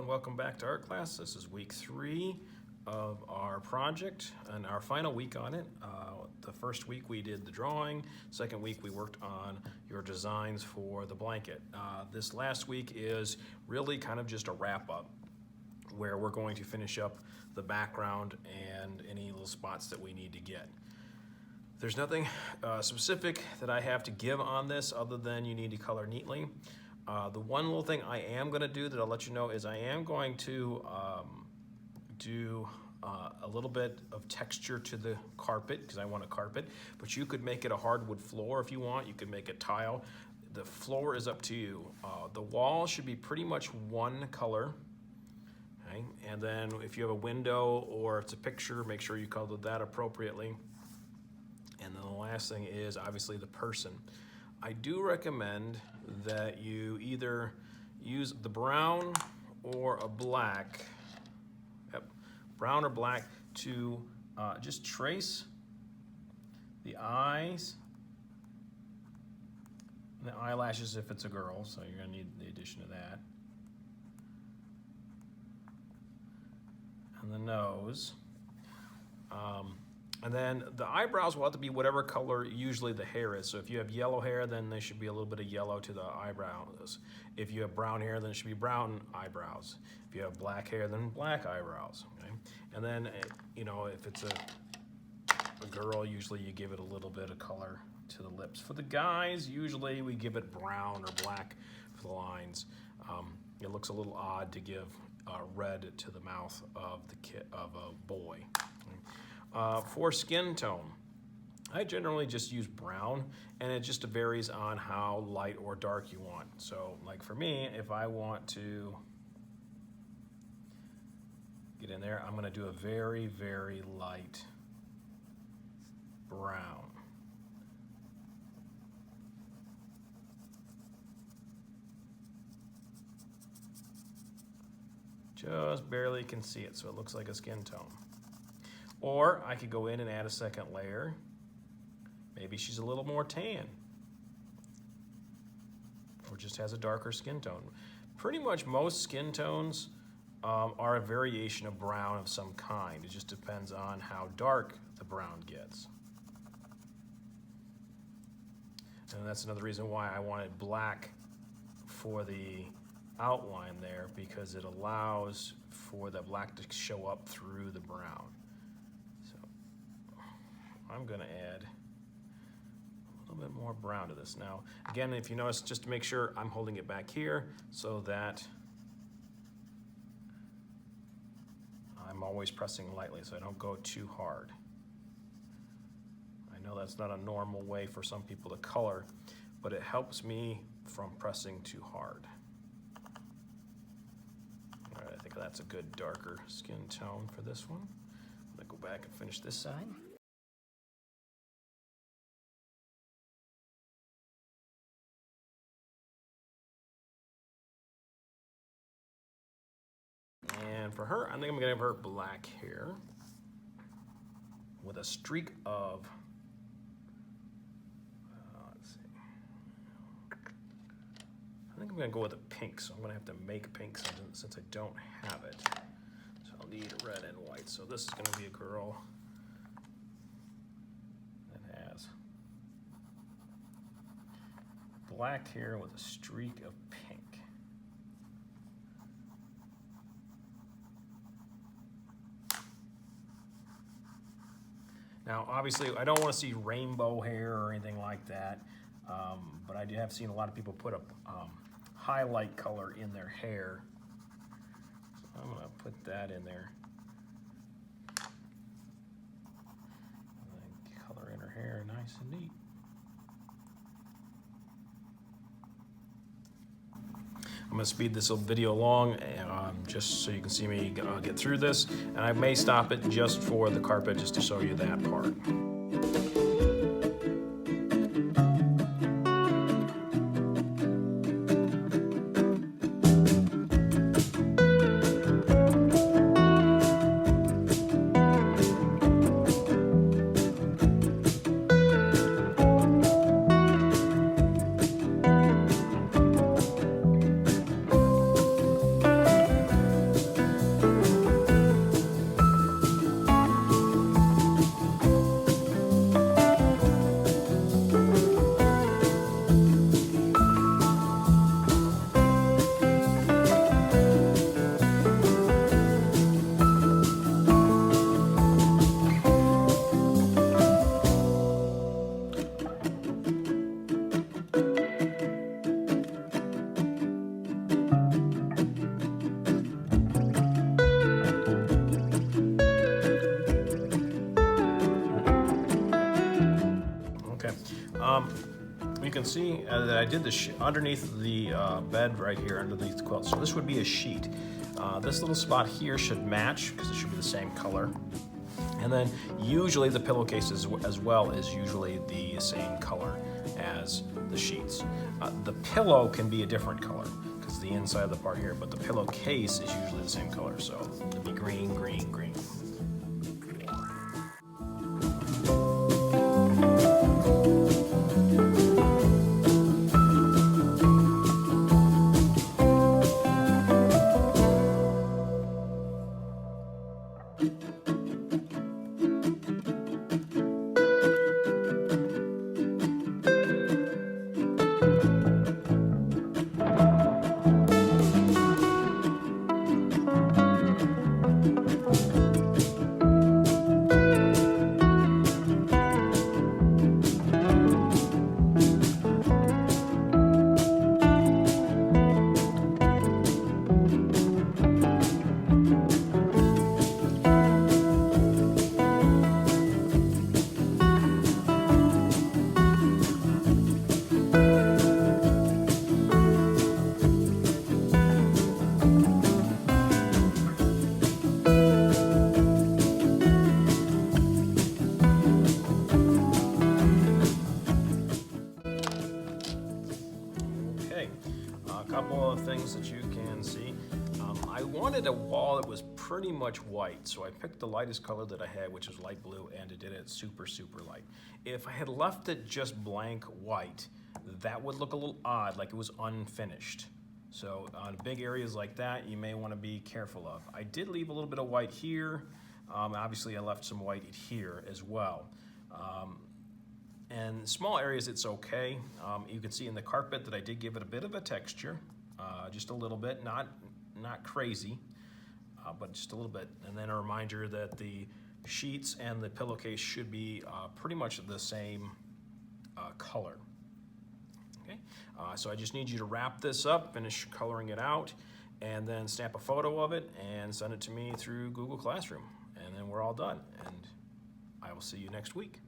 and welcome back to art class. This is week 3 of our project and our final week on it. The first week we did the drawing, second week we worked on your designs for the blanket. This last week is really kind of just a wrap up where we're going to finish up the background and any little spots that we need to get. There's nothing specific that I have to give on this other than you need to color neatly. The one little thing I am going to do that I'll let you know is I am going to do a little bit of texture to the carpet because I want a carpet, but you could make it a hardwood floor if you want. You could make it tile. The floor is up to you. The wall should be pretty much one color. Okay? And then if you have a window or it's a picture, make sure you color that appropriately. And then the last thing is obviously the person. I do recommend that you either use the brown or a black, brown or black, to just trace the eyes and the eyelashes if it's a girl, so you're going to need the addition of that. And the nose. And then the eyebrows will have to be whatever color usually the hair is. So if you have yellow hair, then there should be a little bit of yellow to the eyebrows. If you have brown hair, then it should be brown eyebrows. If you have black hair, then black eyebrows. Okay? And then, you know, if it's a girl, usually you give it a little bit of color to the lips. For the guys, usually we give it brown or black for the lines. It looks a little odd to give red to the mouth of a boy. For skin tone, I generally just use brown, and it just varies on how light or dark you want. So like for me, if I want to get in there, I'm going to do a very, very light brown. Just barely can see it, so it looks like a skin tone. Or I could go in and add a second layer. Maybe she's a little more tan, or just has a darker skin tone. Pretty much most skin tones are a variation of brown of some kind. It just depends on how dark the brown gets. And that's another reason why I wanted black for the outline there, because it allows for the black to show up through the brown. I'm going to add a little bit more brown to this. Now, again, if you notice, just to make sure, I'm holding it back here so that I'm always pressing lightly so I don't go too hard. I know that's not a normal way for some people to color, but it helps me from pressing too hard. All right, I think that's a good darker skin tone for this one. I'm going to go back and finish this side. And for her, I think I'm gonna give her black hair with a streak of, let's see. I think I'm gonna go with a pink, so I'm gonna have to make pink since I don't have it. So I'll need red and white. So this is gonna be a girl that has black hair with a streak of pink. Now, obviously, I don't want to see rainbow hair or anything like that, but I have seen a lot of people put a highlight color in their hair. So I'm going to put that in there. And then color in her hair nice and neat. I'm going to speed this video along just so you can see me get through this, and I may stop it just for the carpet just to show you that part. can see that I did the underneath the bed right here, underneath the quilt. So this would be a sheet. This little spot here should match because it should be the same color. And then usually the pillowcase as well is usually the same color as the sheets. The pillow can be a different color because the inside of the part here, but the pillowcase is usually the same color. So it'll be green, green, green. Couple of things that you can see. I wanted a wall that was pretty much white, so I picked the lightest color that I had, which was light blue, and I did it super, super light. If I had left it just blank white, that would look a little odd, like it was unfinished. So on big areas like that, you may want to be careful of. I did leave a little bit of white here. Obviously, I left some white here as well. And small areas, it's okay. You can see in the carpet that I did give it a bit of a texture, just a little bit, not crazy, but just a little bit. And then a reminder that the sheets and the pillowcase should be pretty much the same color. Okay, so I just need you to wrap this up, finish coloring it out, and then snap a photo of it and send it to me through Google Classroom. And then we're all done. And I will see you next week.